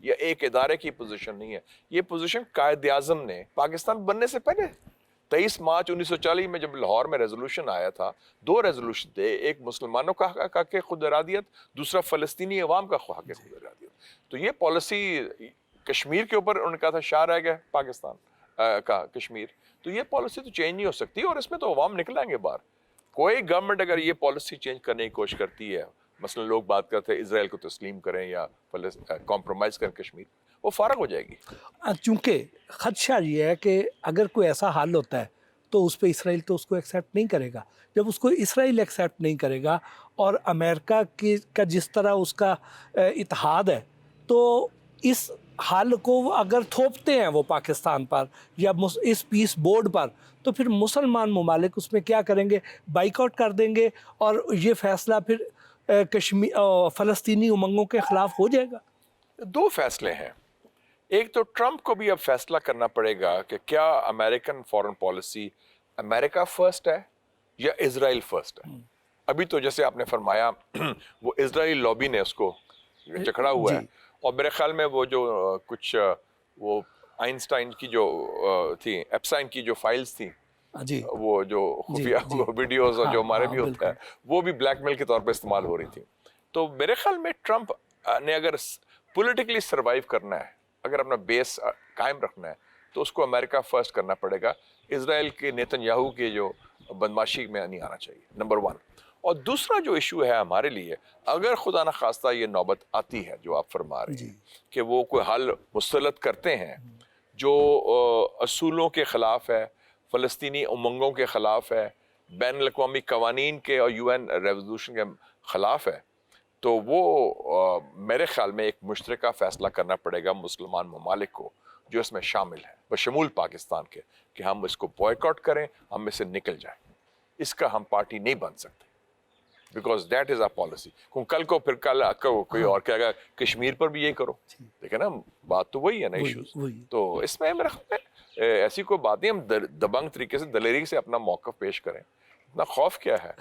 یا ایک ادارے کی پوزیشن نہیں ہے. یہ پوزیشن قائد اعظم نے پاکستان بننے سے پہلے 23 مارچ 1940 میں جب لاہور میں ریزولوشن آیا تھا, 2 ریزولوشن تھے, ایک مسلمانوں کا حق خود ارادیت, دوسرا فلسطینی عوام کا حق خود ارادیت. تو یہ پالیسی کشمیر کے اوپر ان کا تھا, شاہ رہ گیا پاکستان کا کشمیر. تو یہ پالیسی تو چینج نہیں ہو سکتی, اور اس میں تو عوام نکل آئیں گے باہر. کوئی گورنمنٹ اگر یہ پالیسی چینج کرنے کی کوشش کرتی ہے, مثلا لوگ بات کرتے ہیں اسرائیل کو تسلیم کریں یا کمپرومائز کریں کشمیر, وہ فارغ ہو جائے گی. چونکہ خدشہ یہ ہے کہ اگر کوئی ایسا حال ہوتا ہے تو اس پہ اسرائیل تو اس کو ایکسیپٹ نہیں کرے گا. جب اس کو اسرائیل ایکسیپٹ نہیں کرے گا اور امریکہ کا جس طرح اس کا اتحاد ہے, تو اس حال کو اگر تھوپتے ہیں وہ پاکستان پر یا اس پیس بورڈ پر, تو پھر مسلمان ممالک اس میں کیا کریں گے, بائیک آؤٹ کر دیں گے, اور یہ فیصلہ پھر فلسطینی امنگوں کے خلاف ہو جائے گا. 2 فیصلے ہیں. ایک تو ٹرمپ کو بھی اب فیصلہ کرنا پڑے گا کہ کیا امریکن فارن پالیسی امریکہ فرسٹ ہے یا اسرائیل فرسٹ ہے. ابھی تو جیسے آپ نے فرمایا وہ اسرائیل لابی نے اس کو جکڑا ہوا ہے, اور میرے خیال میں وہ جو کچھ وہ آئنسٹائن کی جو تھی, ایپسٹائن کی جو فائلز تھیں, وہ جو خفیہ ویڈیوز جو ہمارے بھی ہوتا ہے, وہ بھی بلیک میل کے طور پہ استعمال ہو رہی تھی. تو میرے خیال میں ٹرمپ نے اگر پولیٹیکلی سروائیو کرنا ہے, اگر اپنا بیس قائم رکھنا ہے, تو اس کو امریکہ فرسٹ کرنا پڑے گا. اسرائیل کے نیتن یاہو کے جو بدماشی میں نہیں آنا چاہیے, نمبر 1. اور دوسرا جو ایشو ہے ہمارے لیے, اگر خدا نخواستہ یہ نوبت آتی ہے جو آپ فرما رہے ہیں کہ وہ کوئی حل مسلط کرتے ہیں جو اصولوں کے خلاف ہے, فلسطینی امنگوں کے خلاف ہے, بین الاقوامی قوانین کے اور UN ریزولوشن کے خلاف ہے, تو وہ میرے خیال میں ایک مشترکہ فیصلہ کرنا پڑے گا مسلمان ممالک کو جو اس میں شامل ہیں, بشمول پاکستان کے, کہ ہم اس کو بوائیکاٹ کریں, ہم اس سے نکل جائیں. اس کا ہم پارٹی نہیں بن سکتے, because that is our policy. کل کو پھر کل کوئی اور کہے گا کشمیر پر بھی یہی کرو, دیکھیں نا بات تو وہی ہے نا ایشوز. تو اس میں میرے خیال میں ایسی کوئی بات نہیں, ہم دبنگ طریقے سے دلیری سے اپنا موقف پیش کریں. اتنا خوف کیا ہے؟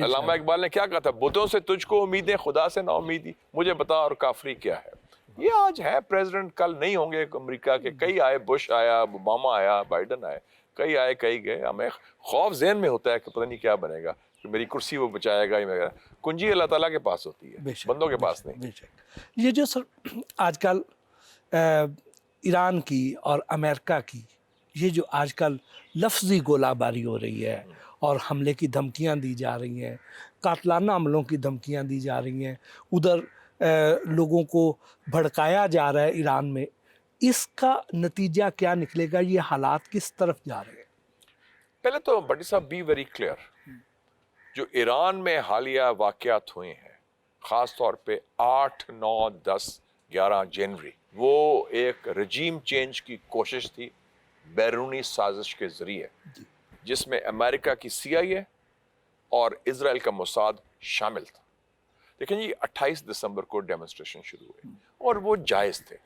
علامہ اقبال نے کیا کہا تھا, بتوں سے تجھ کو امیدیں, خدا سے نا امیدی, مجھے بتا اور کافری کیا ہے. یہ آج ہے پریزیڈنٹ, کل نہیں ہوں گے امریکہ کے. کئی آئے, بش آیا, اوباما آیا, بائیڈن آئے, کئی آئے کئی گئے. ہمیں خوف ذہن میں ہوتا ہے کہ پتہ نہیں کیا بنے گا, کہ میری کرسی وہ بچائے گا. کنجی اللہ تعالیٰ کے پاس ہوتی ہے, بندوں کے پاس نہیں. یہ جو سر آج کل ایران کی اور امریکہ کی یہ جو آج کل لفظی گولہ باری ہو رہی ہے اور حملے کی دھمکیاں دی جا رہی ہیں, قاتلانہ حملوں کی دھمکیاں دی جا رہی ہیں, ادھر لوگوں کو بھڑکایا جا رہا ہے ایران میں, اس کا نتیجہ کیا نکلے گا؟ یہ حالات کس طرف جا رہے ہیں؟ پہلے تو بٹی صاحب بی ویری کلیئر, جو ایران میں حالیہ واقعات ہوئے ہیں, خاص طور پہ 8, 9, 10, 11 جنوری, وہ ایک رجیم چینج کی کوشش تھی بیرونی سازش کے ذریعے, جس میں امریکہ کی CIA اور اسرائیل کا موساد شامل تھا. لیکن یہ 28 دسمبر کو ڈیمونسٹریشن شروع ہوئے, اور وہ جائز تھے,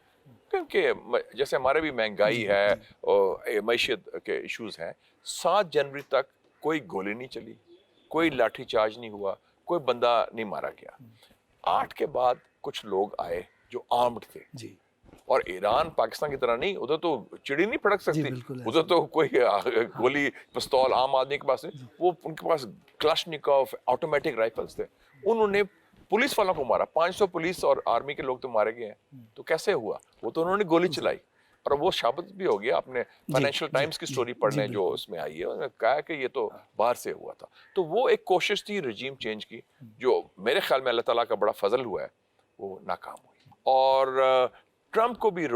کیونکہ جیسے ہمارے بھی مہنگائی ہے اور معیشت کے ایشوز ہیں. 7 جنوری تک کوئی گولی نہیں چلی, کوئی لاٹھی چارج نہیں ہوا, کوئی بندہ نہیں مارا گیا. 8 کے بعد کچھ لوگ آئے جو آرمڈ تھے, اور ایران پاکستان کی طرح نہیں, ادھر تو چڑی نہیں پھڑک سکتی, ادھر تو کوئی گولی پستول عام آدمی کے پاس نہیں, وہ ان کے پاس کلاشنکوف آٹومیٹک رائفلز تھے. انہوں نے پولیس والوں کو مارا, 500 پولیس اور آرمی کے لوگ تو مارے گئے ہیں. تو کیسے ہوا؟ وہ تو انہوں نے گولی چلائی, اور وہ ثابت بھی ہو گیا. آپ نے فائنینشیل ٹائمز کی سٹوری پڑھ لیں جو اس میں آئی ہے, انہوں نے کہا کہ یہ تو باہر سے ہوا تھا. تو وہ ایک کوشش تھی رجیم چینج کی, جو میرے خیال میں اللہ تعالیٰ کا بڑا فضل ہوا ہے, وہ ناکام ہوئی. اور ٹرمپ کو بھی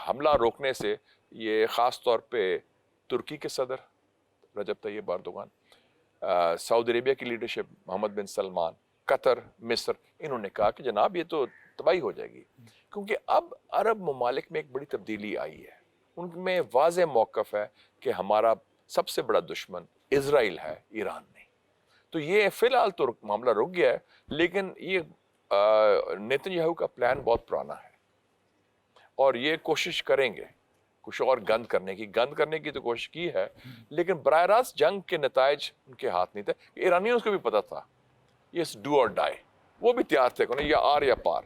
حملہ روکنے سے, یہ خاص طور پہ ترکی کے صدر رجب طیب اردوغان, سعودی عربیہ کی لیڈرشپ محمد بن سلمان, قطر, مصر, انہوں نے کہا کہ جناب یہ تو تباہی ہو جائے گی, کیونکہ اب عرب ممالک میں ایک بڑی تبدیلی آئی ہے. ان میں واضح موقف ہے کہ ہمارا سب سے بڑا دشمن اسرائیل ہے, ایران نہیں. تو یہ فی الحال تو معاملہ رک گیا ہے, لیکن یہ نیتن یاہو کا پلان بہت پرانا ہے, اور یہ کوشش کریں گے کچھ اور گند کرنے کی تو کوشش کی ہے, لیکن براہ راست جنگ کے نتائج ان کے ہاتھ نہیں تھے. ایرانیوں کو بھی پتا تھا یہ ڈو اور ڈائی, وہ بھی تیار تھے کہ یا آر یا پار,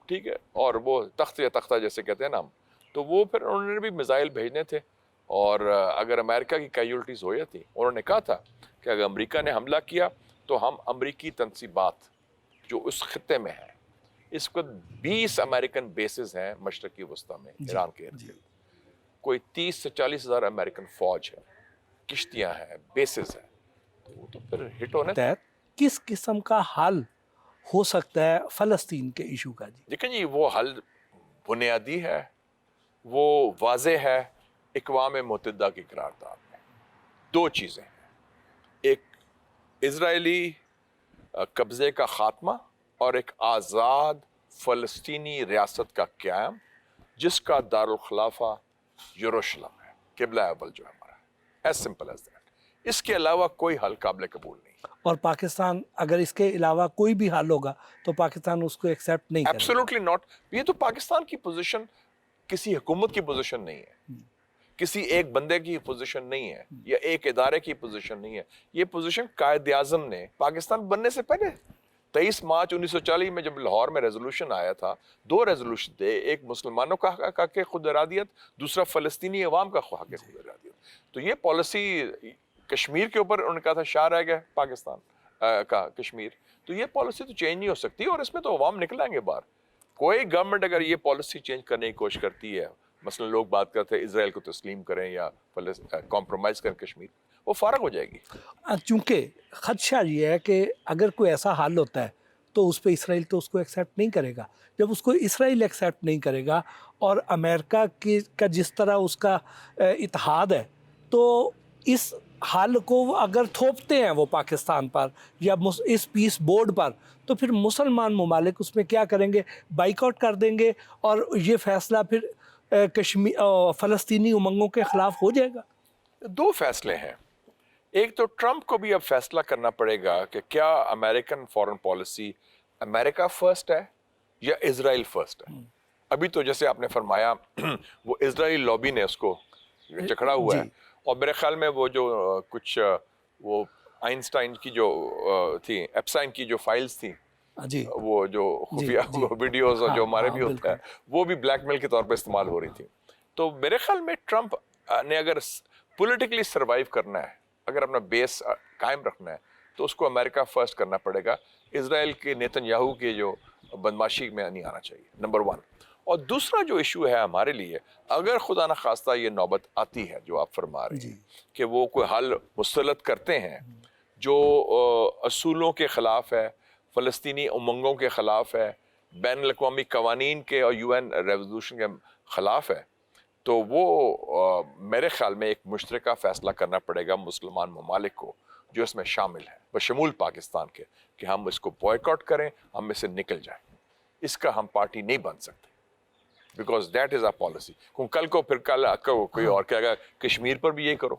ٹھیک ہے، اور وہ تخت یا تختہ جیسے کہتے ہیں نا ہم، تو وہ پھر انہوں نے بھی میزائل بھیجنے تھے، اور اگر امریکہ کی کیجولٹیز ہو جاتی، انہوں نے کہا تھا کہ اگر امریکہ نے حملہ کیا تو ہم امریکی تنصیبات جو اس خطے میں ہیں، اس وقت 20 امریکن بیسز ہیں مشرقی وسطیٰ میں ایران کے ارد گرد، کوئی 30 سے 40 ہزار امریکن فوج ہے، کشتیاں ہیں، بیسز ہیں، تو وہ تو پھر ہٹ ہونے تحت کس قسم کا حل ہو سکتا ہے فلسطین کے ایشو کا جی؟ دیکھیں جی، وہ حل بنیادی ہے، وہ واضح ہے اقوام متحدہ کی قرارداد میں۔ دو چیزیں ہیں، ایک اسرائیلی قبضے کا خاتمہ اور ایک آزاد فلسطینی ریاست کا قیام جس کا دارالخلافہ یروشلم ہے، قبلہ اول جو ہے ہمارا، ایز سمپل ایز دیٹ۔ اس کے علاوہ کوئی حل قابل قبول نہیں۔ اور پاکستان اگر اس کے علاوہ کوئی بھی حل ہوگا تو پاکستان اس کو ایکسیپٹ نہیں کرے گا؟ Absolutely not. یہ تو پاکستان کی پوزیشن کسی حکومت کی پوزیشن نہیں ہے، کسی ایک بندے کی پوزیشن نہیں ہے، یا ایک ادارے کی پوزیشن نہیں ہے۔ یہ پوزیشن قائد اعظم نے پاکستان بننے سے پہلے 23 مارچ 1940 میں جب لاہور میں ریزولوشن آیا تھا، دو ریزولوشن تھے، ایک مسلمانوں کا حق خود ارادیت، دوسرا فلسطینی عوام کا حق خود ارادیت۔ تو یہ پالیسی کشمیر کے اوپر انہوں نے کہا تھا شاہ رہ گیا پاکستان کا کشمیر، تو یہ پالیسی تو چینج نہیں ہو سکتی، اور اس میں تو عوام نکل آئیں گے باہر۔ کوئی گورنمنٹ اگر یہ پالیسی چینج کرنے کی کوشش کرتی ہے، مثلا لوگ بات کرتے ہیں اسرائیل کو تسلیم کریں یا کمپرومائز کریں کشمیر، وہ فارغ ہو جائے گی۔ چونکہ خدشہ یہ ہے کہ اگر کوئی ایسا حل ہوتا ہے تو اس پہ اسرائیل تو اس کو ایکسیپٹ نہیں کرے گا۔ جب اس کو اسرائیل ایکسیپٹ نہیں کرے گا اور امریکہ کا جس طرح اس کا اتحاد ہے، تو اس حل کو اگر تھوپتے ہیں وہ پاکستان پر یا اس پیس بورڈ پر، تو پھر مسلمان ممالک اس میں کیا کریں گے؟ بائیک آؤٹ کر دیں گے، اور یہ فیصلہ پھر فلسطینی امنگوں کے خلاف ہو جائے گا۔ دو فیصلے ہیں، ایک تو ٹرمپ کو بھی اب فیصلہ کرنا پڑے گا کہ کیا امریکن فارن پالیسی امریکہ فرسٹ ہے یا اسرائیل فرسٹ ہے۔ ابھی تو جیسے آپ نے فرمایا وہ اسرائیلی لابی نے اس کو جکڑا ہوا ہے، اور میرے خیال میں وہ جو کچھ وہ آئنسٹائن کی جو تھی، ایپسٹائن کی جو فائلز تھیں، جی، وہ جو خفیہ ویڈیوز جو ہمارے بھی ہوتا ہے، وہ بھی بلیک میل کے طور پہ استعمال ہو رہی تھی۔ تو میرے خیال میں ٹرمپ نے اگر پولیٹیکلی سروائیو کرنا ہے، اگر اپنا بیس قائم رکھنا ہے، تو اس کو امریکہ فرسٹ کرنا پڑے گا، اسرائیل کے نیتن یاہو کے جو بدماشی میں نہیں آنا چاہیے، نمبر 1۔ اور دوسرا جو ایشو ہے ہمارے لیے، اگر خدا نخواستہ یہ نوبت آتی ہے جو آپ فرما رہے ہیں کہ وہ کوئی حل مسلط کرتے ہیں جو اصولوں کے خلاف ہے، فلسطینی امنگوں کے خلاف ہے، بین الاقوامی قوانین کے اور UN ریزولوشن کے خلاف ہے، تو وہ میرے خیال میں ایک مشترکہ فیصلہ کرنا پڑے گا مسلمان ممالک کو جو اس میں شامل ہیں، بشمول پاکستان کے، کہ ہم اس کو بوائیکاٹ کریں، ہم اس سے نکل جائیں۔ اس کا ہم پارٹی نہیں بن سکتے، because that is a policy. کل کو پھر کوئی اور کہے گا کشمیر پر بھی یہی کرو۔